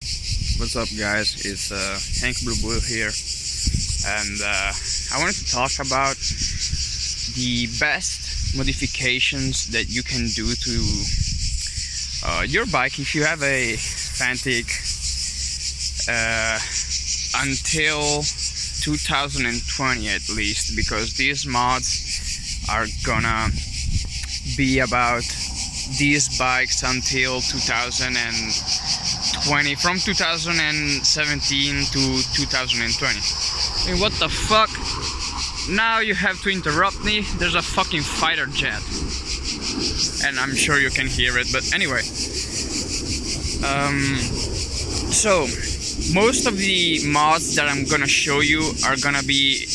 What's up, guys? It's Hank Blue Blue here, and I wanted to talk about the best modifications that you can do to your bike if you have a Fantic until 2020 at least, because these mods are gonna be about these bikes until 2020, from 2017 to 2020. I mean, what the fuck? Now you have to interrupt me. There's a fucking fighter jet, and I'm sure you can hear it, but anyway. So most of the mods that I'm gonna show you are gonna be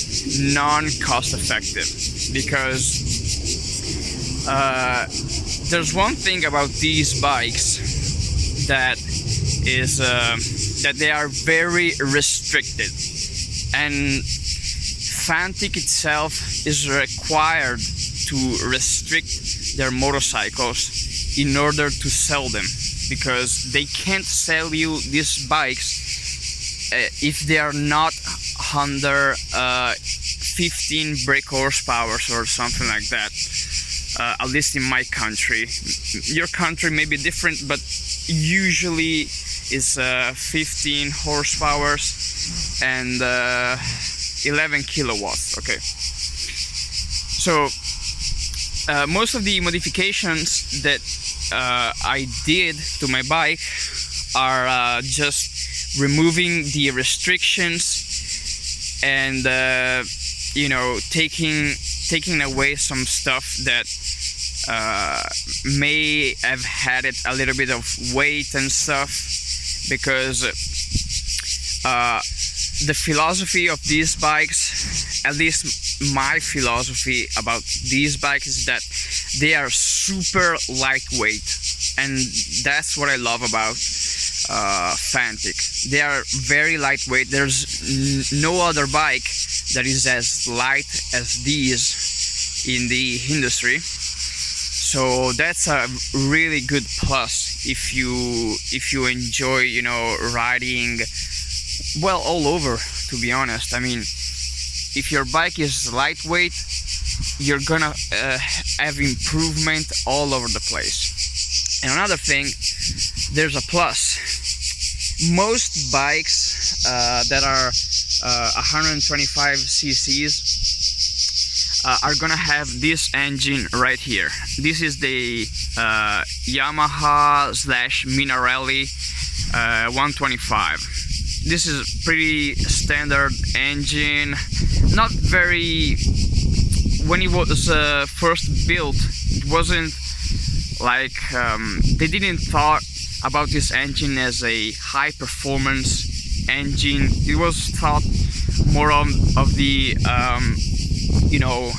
non-cost effective, because there's one thing about these bikes that is that they are very restricted, and Fantic itself is required to restrict their motorcycles in order to sell them, because they can't sell you these bikes if they are not under 15 brake horsepower or something like that. At least in my country. Your country may be different, but usually it's 15 horsepower and 11 kilowatts. Okay. So most of the modifications that I did to my bike are just removing the restrictions and you know, taking away some stuff that may have had it a little bit of weight and stuff, because the philosophy of these bikes, at least my philosophy about these bikes, is that they are super lightweight, and that's what I love about Fantic. They are very lightweight. There's no other bike that is as light as these in the industry, so that's a really good plus if you enjoy, you know, riding well all over, to be honest. I mean, if your bike is lightweight, you're gonna have improvement all over the place. And another thing, there's a plus. Most bikes that are 125 cc's are gonna have this engine right here. This is the Yamaha / Minarelli 125. This is pretty standard engine. Not very. When it was first built, it wasn't like they didn't thought about this engine as a high performance engine. It was thought more of the you know,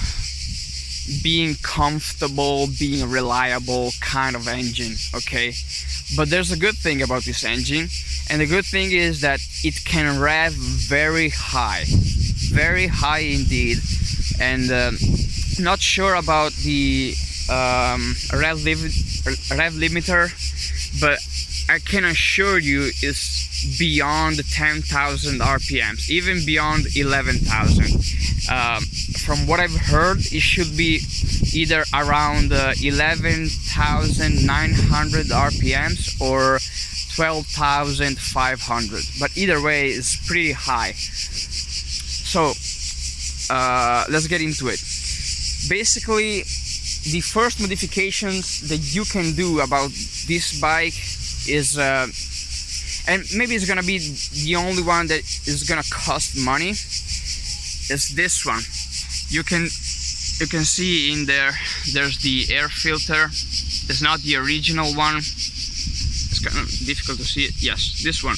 being comfortable, being reliable kind of engine. Okay, but there's a good thing about this engine, and the good thing is that it can rev very high indeed. And not sure about the rev limiter, but I can assure you it's beyond 10,000 RPMs, even beyond 11,000. From what I've heard, it should be either around 11,900 RPMs or 12,500, but either way it's pretty high. So let's get into it. Basically, the first modifications that you can do about this bike is and maybe it's gonna be the only one that is gonna cost money, is this one. You can see in there's the air filter. It's not the original one. It's kind of difficult to see it. Yes, this one.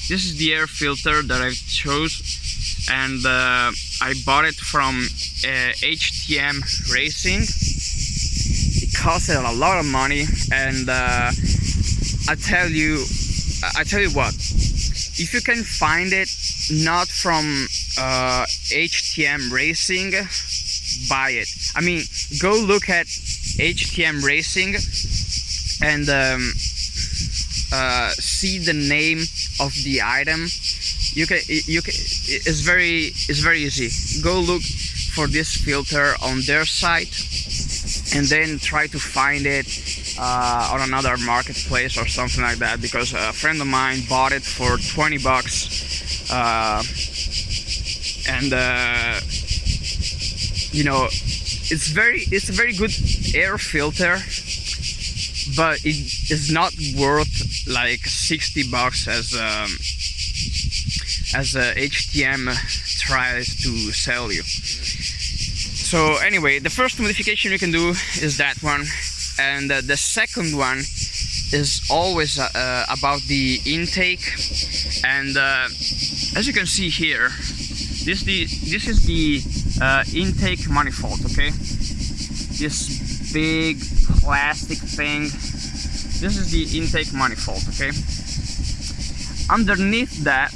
This is the air filter that I chose, and I bought it from HTM Racing. It costed a lot of money, and I tell you what, if you can find it not from HTM Racing, buy it. I mean, go look at HTM Racing and see the name of the item, you can it's very easy. Go look for this filter on their site and then try to find it on another marketplace or something like that, because a friend of mine bought it for 20 bucks and you know, it's a very good air filter, but it is not worth like 60 bucks as HTM tries to sell you. So anyway, the first modification you can do is that one, and the second one is always about the intake. And as you can see here, this is the intake manifold. Okay, this big plastic thing. This is the intake manifold. Okay, underneath that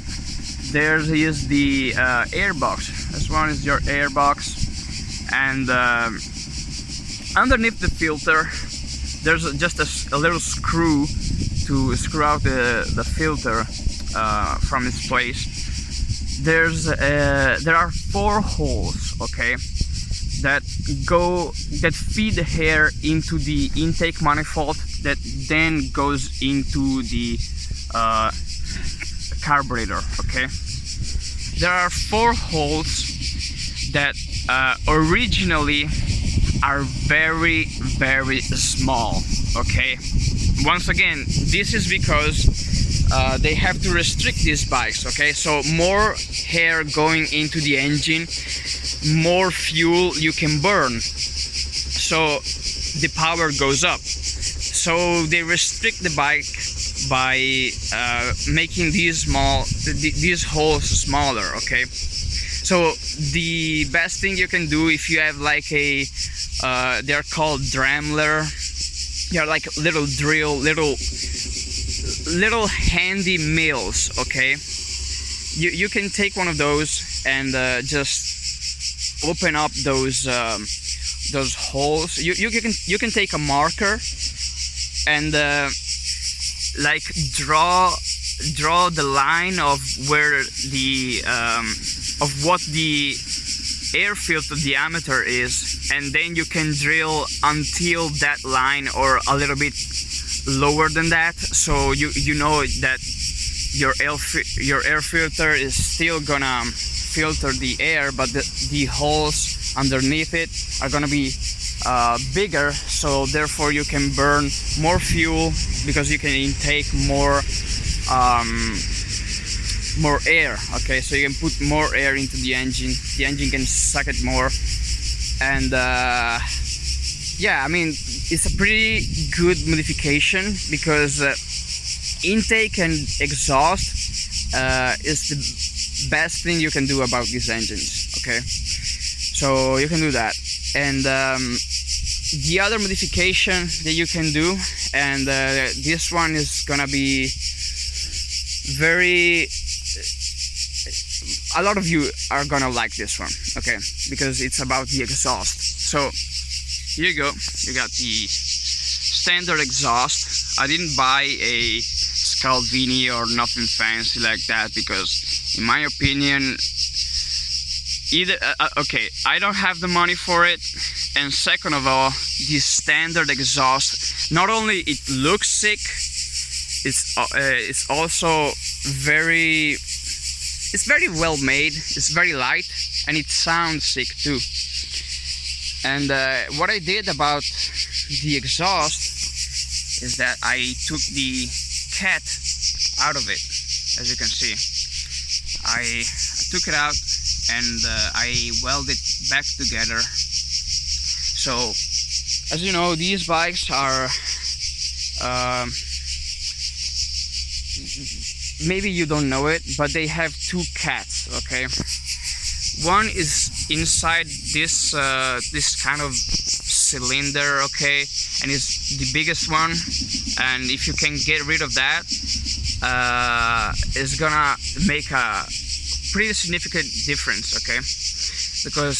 there is the air box. This one is your air box. And underneath the filter there's just a little screw to screw out the filter from its place. There are 4 holes, okay, that feed the air into the intake manifold that then goes into the carburetor. Okay, there are 4 holes that originally are very small. Okay, once again, this is because they have to restrict these bikes. Okay, so more air going into the engine, more fuel you can burn, so the power goes up. So they restrict the bike by making these holes smaller. Okay, so the best thing you can do, if you have like a they're called Dremler, they're like little drill, little handy mills. Okay, you can take one of those and just open up those holes. You can take a marker and like draw the line of where the of what the air filter diameter is, and then you can drill until that line or a little bit lower than that, so you know that your air filter is still gonna filter the air, but the holes underneath it are gonna be bigger, so therefore you can burn more fuel because you can intake more air. Okay, so you can put more air into the engine can suck it more. And yeah, I mean, it's a pretty good modification because intake and exhaust is the best thing you can do about these engines. Okay, so you can do that. And the other modification that you can do, and this one is gonna be a lot of you are gonna like this one, okay, because it's about the exhaust. So here you go, you got the standard exhaust. I didn't buy a Scalvini or nothing fancy like that because in my opinion, either okay, I don't have the money for it, and second of all, the standard exhaust, not only it looks sick, it's also very well made, it's very light, and it sounds sick too. And what I did about the exhaust is that I took the cat out of it. As you can see, I took it out and I welded it back together. So as you know, these bikes are maybe you don't know it, but they have 2 cats. Okay, one is inside this this kind of cylinder, okay, and it's the biggest one, and if you can get rid of that, it's gonna make a pretty significant difference. Okay, because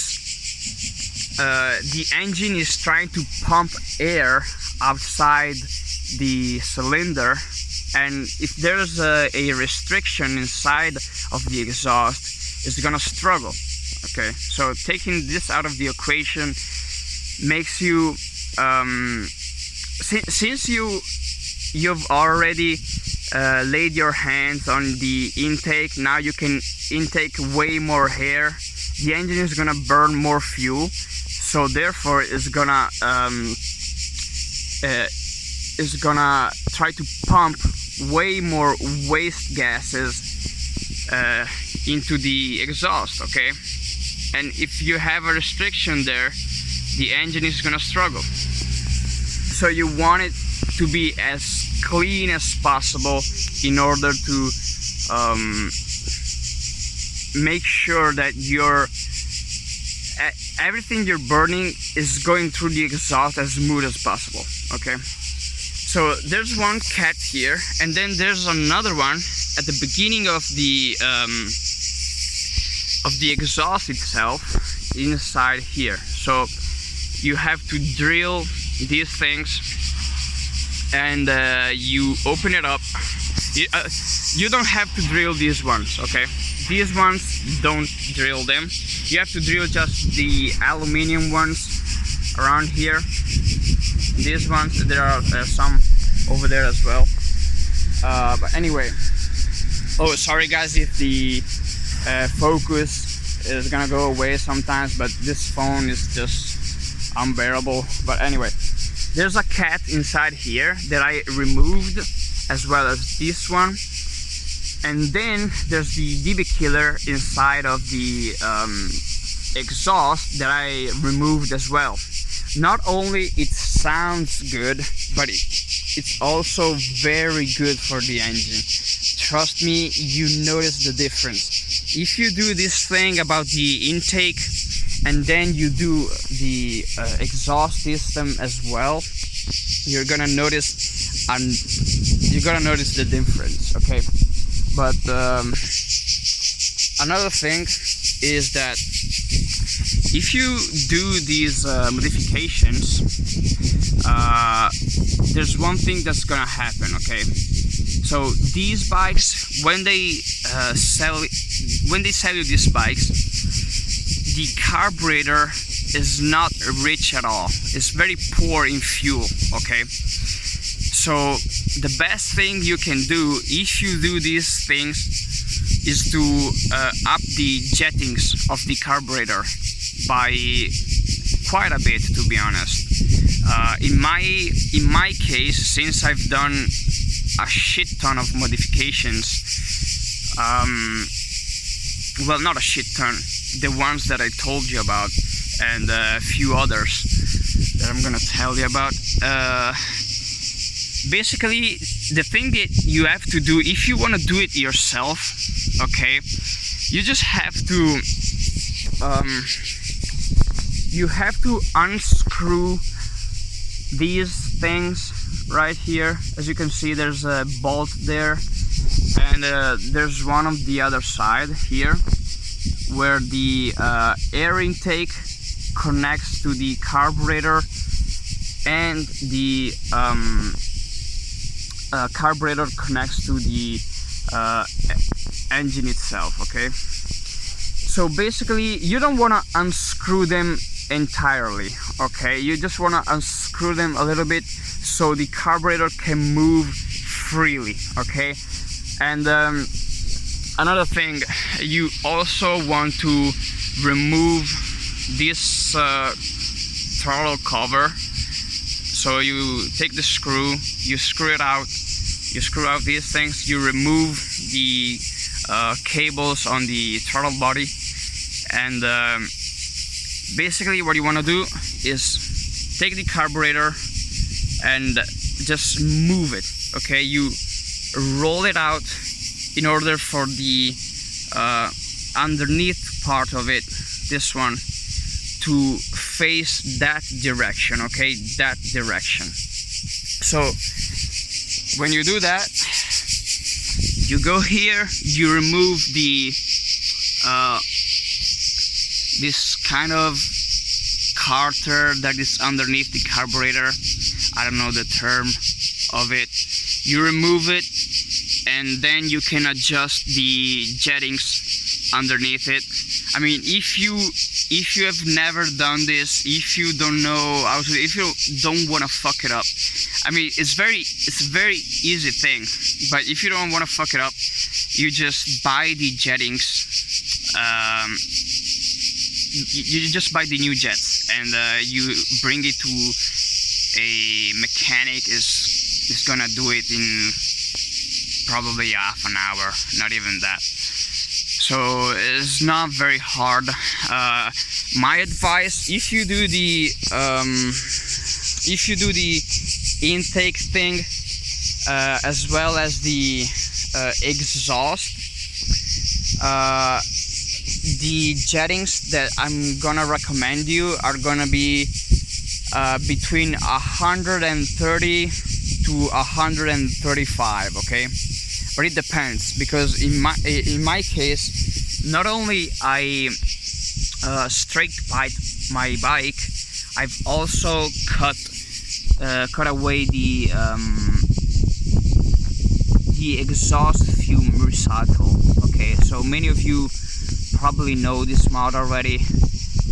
the engine is trying to pump air outside the cylinder, and if there's a restriction inside of the exhaust, it's gonna struggle. Okay, so taking this out of the equation makes you since you've already laid your hands on the intake, now you can intake way more air. The engine is gonna burn more fuel, so therefore it's gonna try to pump way more waste gases into the exhaust. Okay, and if you have a restriction there, the engine is gonna struggle. So you want it to be as clean as possible in order to make sure that everything you're burning is going through the exhaust as smooth as possible. Okay, so there's one cat here, and then there's another one at the beginning of the exhaust itself inside here. So you have to drill these things, and you open it up. You don't have to drill these ones, okay? These ones, don't drill them. You have to drill just the aluminum ones around here. These ones, there are some over there as well. But anyway, oh, sorry guys if the focus is gonna go away sometimes, but this phone is just unbearable. But anyway, there's a cat inside here that I removed, as well as this one, and then there's the DB killer inside of the exhaust that I removed as well. Not only it sounds good, but it's also very good for the engine. Trust me, you notice the difference. If you do this thing about the intake and then you do the exhaust system as well, you're gonna notice the difference. Okay, but another thing is that if you do these modifications, there's one thing that's gonna happen. Okay, so these bikes, when they sell you these bikes, the carburetor is not rich at all. It's very poor in fuel. Okay, so the best thing you can do if you do these things is to up the jettings of the carburetor by quite a bit, to be honest. In my case, since I've done a shit ton of modifications, well, not a shit ton, the ones that I told you about, and a few others that I'm gonna tell you about. Basically, the thing that you have to do if you want to do it yourself, okay, you just have to unscrew these things right here. As you can see, there's a bolt there, and there's one on the other side here where the air intake connects to the carburetor, and the carburetor connects to the engine itself. Okay, so basically you don't want to unscrew them entirely. Okay, you just want to unscrew them a little bit so the carburetor can move freely. Okay, and another thing, you also want to remove this throttle cover. So you take the screw, you screw it out, you screw out these things, you remove the cables on the throttle body, and basically what you want to do is take the carburetor and just move it. Okay, you roll it out in order for the underneath part of it, this one, to face that direction. Okay, that direction. So when you do that, you go here, you remove the this kind of carter that is underneath the carburetor. I don't know the term of it. you remove it, and then you can adjust the jettings underneath it. I mean, if you have never done this, if you don't know how to, if you don't want to fuck it up, I mean, it's a very easy thing. But if you don't want to fuck it up, you just buy the jettings. You just buy the new jets, and you bring it to a mechanic. Is gonna do it in probably half an hour, not even that. So it's not very hard. My advice, if you do the intake thing, as well as the exhaust, the jettings that I'm gonna recommend you are gonna be between 130 to 135, okay? But it depends, because in my case, not only I straight pipe my bike, I've also cut away the exhaust fume recycle. Okay, so many of you probably know this mod already.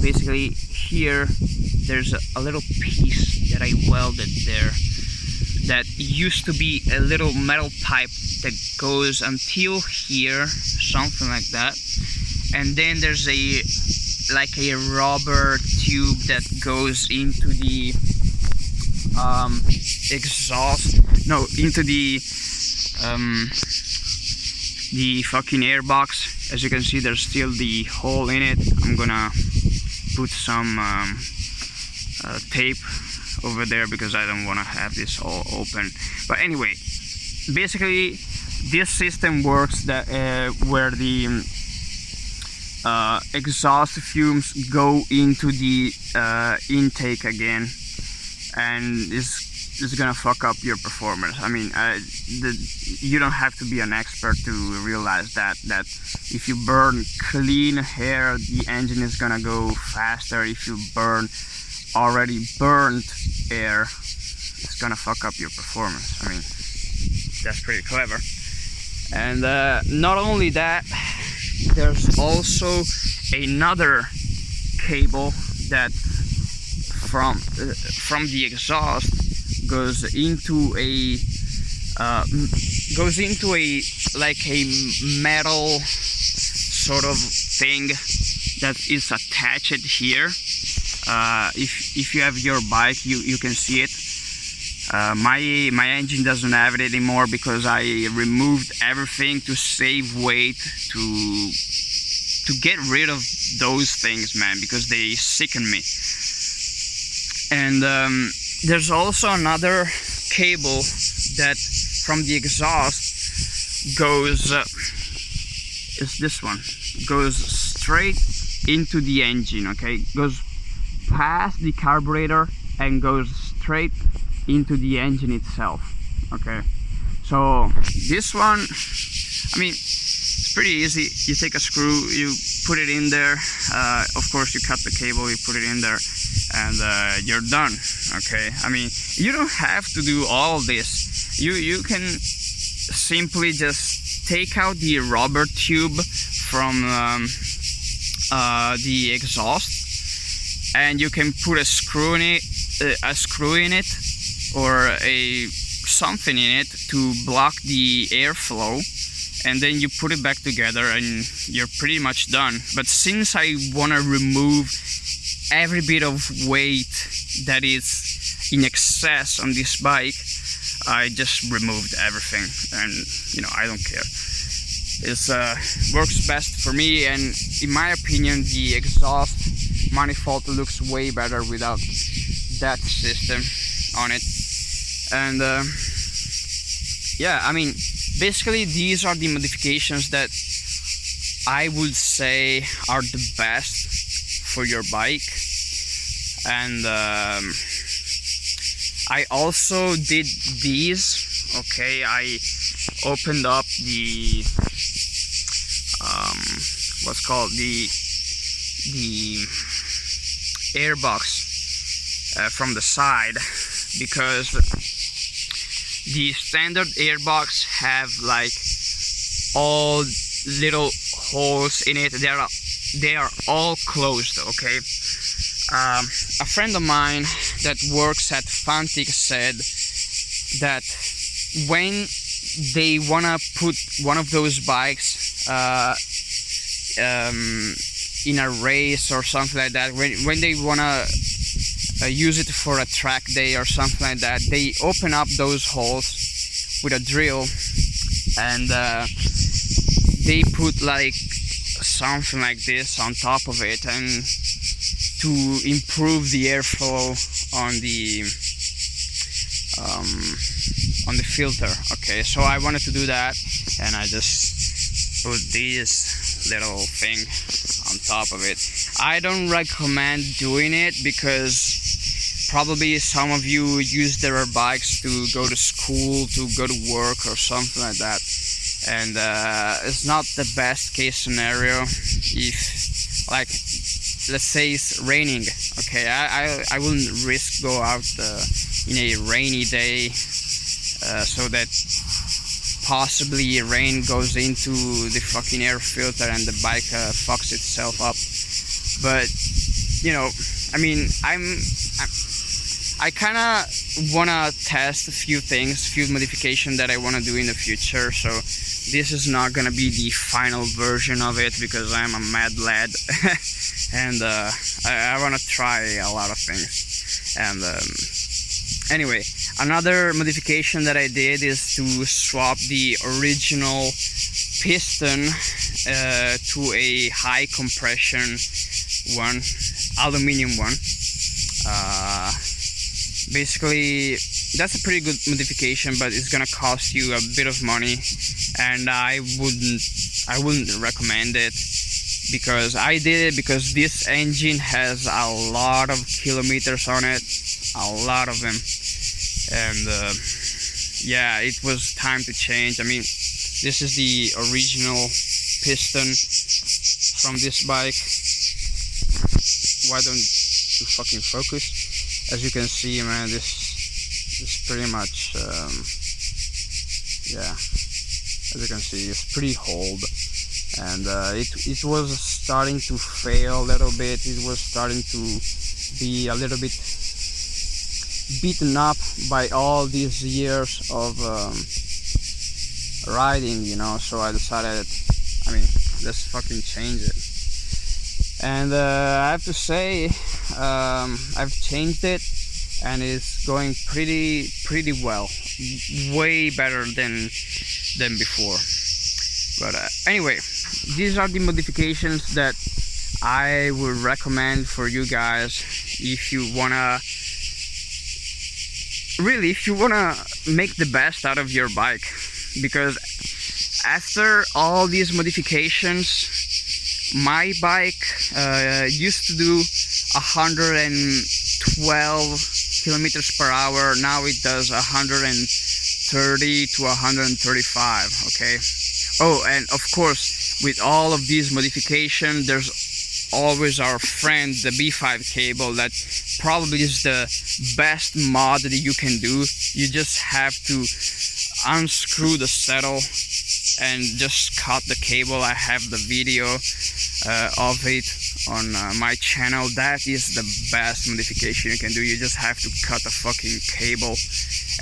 Basically, here there's a little piece that I welded there that used to be a little metal pipe that goes until here, something like that, and then there's a rubber tube that goes into the into the fucking airbox. As you can see, there's still the hole in it. I'm gonna put some tape over there because I don't want to have this all open. But anyway, basically this system works that where the exhaust fumes go into the intake again, and is gonna fuck up your performance. I mean, you don't have to be an expert to realize that if you burn clean air, the engine is gonna go faster. If you burn already burned air, it's gonna fuck up your performance. I mean, that's pretty clever. And not only that, there's also another cable that from the exhaust goes into a like a metal sort of thing that is attached here. If you have your bike, you can see it. My engine doesn't have it anymore because I removed everything to save weight, to get rid of those things, man, because they sicken me. And there's also another cable that from the exhaust goes is this one, goes straight into the engine. Okay, goes past the carburetor and goes straight into the engine itself. Okay, so this one, I mean, it's pretty easy. You take a screw, you put it in there, of course you cut the cable, you put it in there, and you're done. Okay, I mean, you don't have to do all this. You can simply just take out the rubber tube from the exhaust, and you can put a screw in it, or something in it to block the airflow, and then you put it back together and you're pretty much done. But since I want to remove every bit of weight that is in excess on this bike, I just removed everything, and you know, I don't care. It works best for me, and in my opinion the exhaust manifold looks way better without that system on it. And yeah, I mean, basically these are the modifications that I would say are the best for your bike. And I also did these. Okay, I opened up the what's called the airbox from the side, because The standard airbox have like all little holes in it. They are all closed, okay? A friend of mine that works at Fantic said that when they wanna put one of those bikes in a race or something like that, when they wanna use it for a track day or something like that, they open up those holes with a drill, and they put like something like this on top of it, and to improve the airflow on the filter. Okay, so I wanted to do that, and I just put this little thing on top of it. I don't recommend doing it because probably some of you use their bikes to go to school, to go to work or something like that, and it's not the best case scenario if, like, let's say it's raining. Okay, I wouldn't risk go out in a rainy day, so that possibly rain goes into the fucking air filter and the bike fucks itself up. But you know, I mean, I kind of wanna test a few things, few modifications that I wanna do in the future. So this is not gonna be the final version of it because I'm a mad lad. And I want to try a lot of things. And anyway, another modification that I did is to swap the original piston to a high compression one, aluminum one. Basically, that's a pretty good modification, but it's gonna cost you a bit of money, and I wouldn't recommend it. Because I did it because this engine has a lot of kilometers on it, a lot of them, and yeah, it was time to change. I mean, this is the original piston from this bike. Why don't you fucking focus? As you can see, man, this is pretty much yeah, as you can see, it's pretty old. And it was starting to fail a little bit. It was starting to be a little bit beaten up by all these years of riding, you know. So I decided, I mean, let's fucking change it. And I have to say, I've changed it, and it's going pretty well, way better than before. But anyway, these are the modifications that I would recommend for you guys if you wanna make the best out of your bike. Because after all these modifications, my bike used to do 112 kilometers per hour. Now it does 130 to 135. Okay. Oh, and of course, with all of these modifications, there's always our friend, the B5 cable, that probably is the best mod that you can do. You just have to unscrew the saddle and just cut the cable. I have the video of it on my channel. That is the best modification you can do. You just have to cut the fucking cable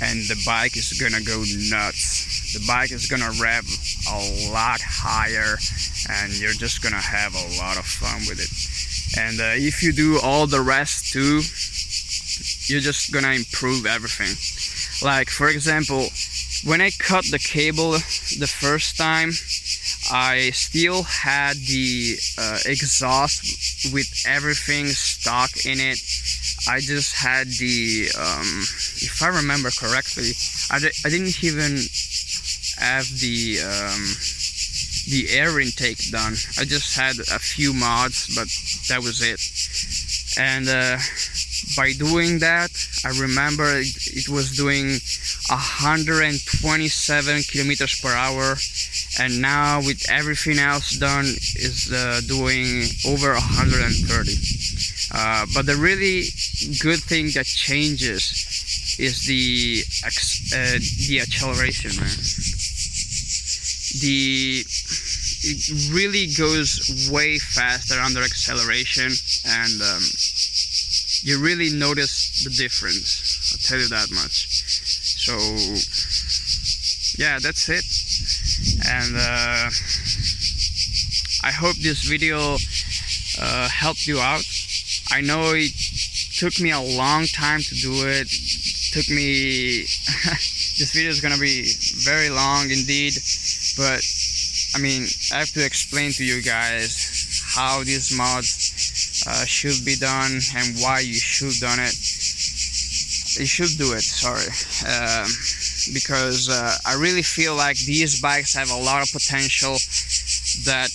and the bike is gonna go nuts. The bike is gonna rev a lot higher and you're just gonna have a lot of fun with it. And if you do all the rest too, you're just gonna improve everything. Like, for example, when I cut the cable the first time, I still had the exhaust with everything stuck in it. I just had the, if I remember correctly, I didn't even have the air intake done. I just had a few mods, but that was it. And by doing that, I remember it was doing 127 kilometers per hour, and now with everything else done is doing over 130. But the really good thing that changes is the acceleration, man. It really goes way faster under acceleration, and you really notice the difference. I'll tell you that much. So yeah, that's it. And I hope this video helped you out. I know it took me a long time to do it. Took me this video is gonna be very long indeed, but I mean, I have to explain to you guys how these mods should be done and why you should do it, sorry. Because I really feel like these bikes have a lot of potential that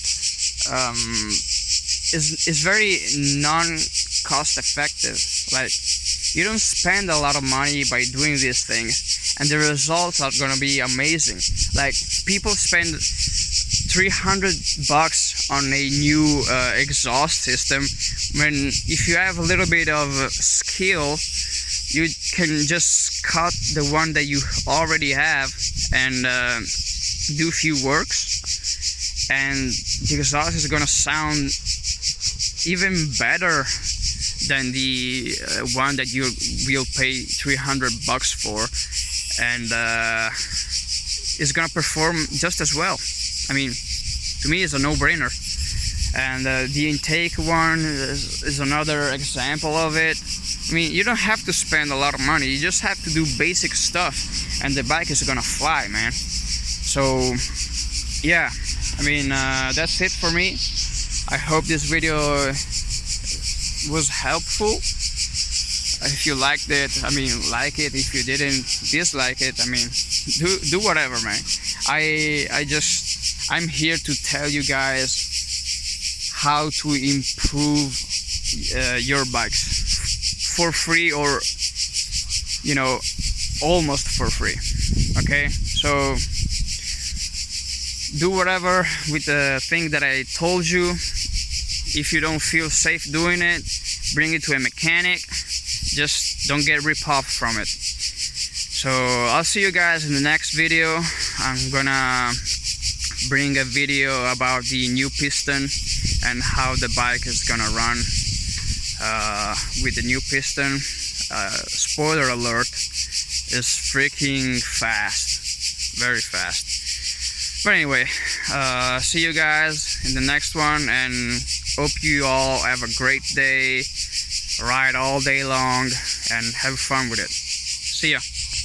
is very non-cost effective. Like, you don't spend a lot of money by doing these things, and the results are gonna be amazing. Like, people spend $300 on a new exhaust system, when if you have a little bit of skill, you can just cut the one that you already have and do a few works, and the exhaust is gonna sound even better than the one that you will pay $300 for, and it's gonna perform just as well. I mean, to me, it's a no-brainer. And the intake one is another example of it. I mean, you don't have to spend a lot of money. You just have to do basic stuff, and the bike is gonna fly, man. So yeah, I mean, that's it for me. I hope this video was helpful. If you liked it, I mean, like it. If you didn't, dislike it. I mean, do whatever, man. I'm here to tell you guys how to improve your bikes for free, or you know, almost for free. Okay, so do whatever with the thing that I told you. If you don't feel safe doing it, bring it to a mechanic. Just don't get ripped off from it. So I'll see you guys in the next video. I'm gonna bring a video about the new piston and how the bike is gonna run with the new piston. Spoiler alert, it's freaking fast, very fast. But anyway, see you guys in the next one, and hope you all have a great day, ride all day long, and have fun with it. See ya.